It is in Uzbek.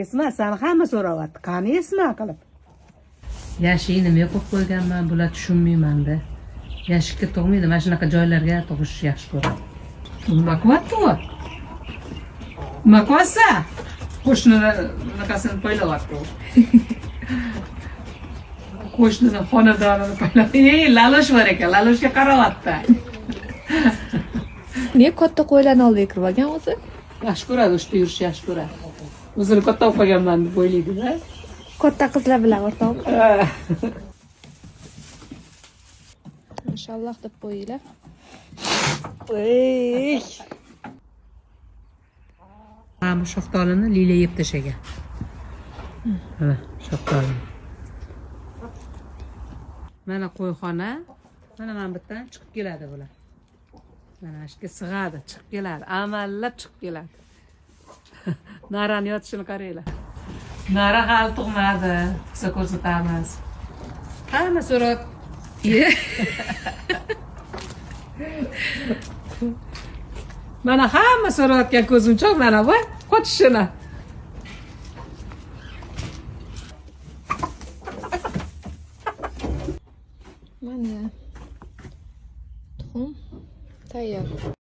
Esma seni hamma so'rayapti. Qani Esma qilib? Yashik nimaga qo'yib qo'yganman, bular tushunmayman-da. Yashikka tug'maydi, mana shunaqa joylarga tug'ish yaxshi ko'radi. Nima qilyapti u? Nima qilyapsa? Qo'shnini bunaqasini poylayapti u. Qo'shnini xonadonini poylab. Lalosh bor ekan, laloshga qarayapti. Niye katta qo'ylarni oldiga kirib olgan o'zi? Yaxshi ko'radi, o'shda yurishni yaxshi ko'radi. O'zini katta olib qo'yganman deb o'ylaydi-da. Katta qizlar bilan o'rtoq. Inshaalloh deb qo'yinglar. Ey! Mana bu shaftolini Lila yeb tashlagan. Mana shaftolini. Mana qo'yxona. Mana bittadan chiqib keladi bular. Mana ishga sig'adi, chiqib keladi. Amallab chiqib keladi. Narani yotishini qaranglar. Nara hali tug'madi. Qisa ko'rsatamiz. Hamma so'rab. Mana hamma so'rayotgan ko'zimchoq mana bu qochishini. Mana tuxum tayyor.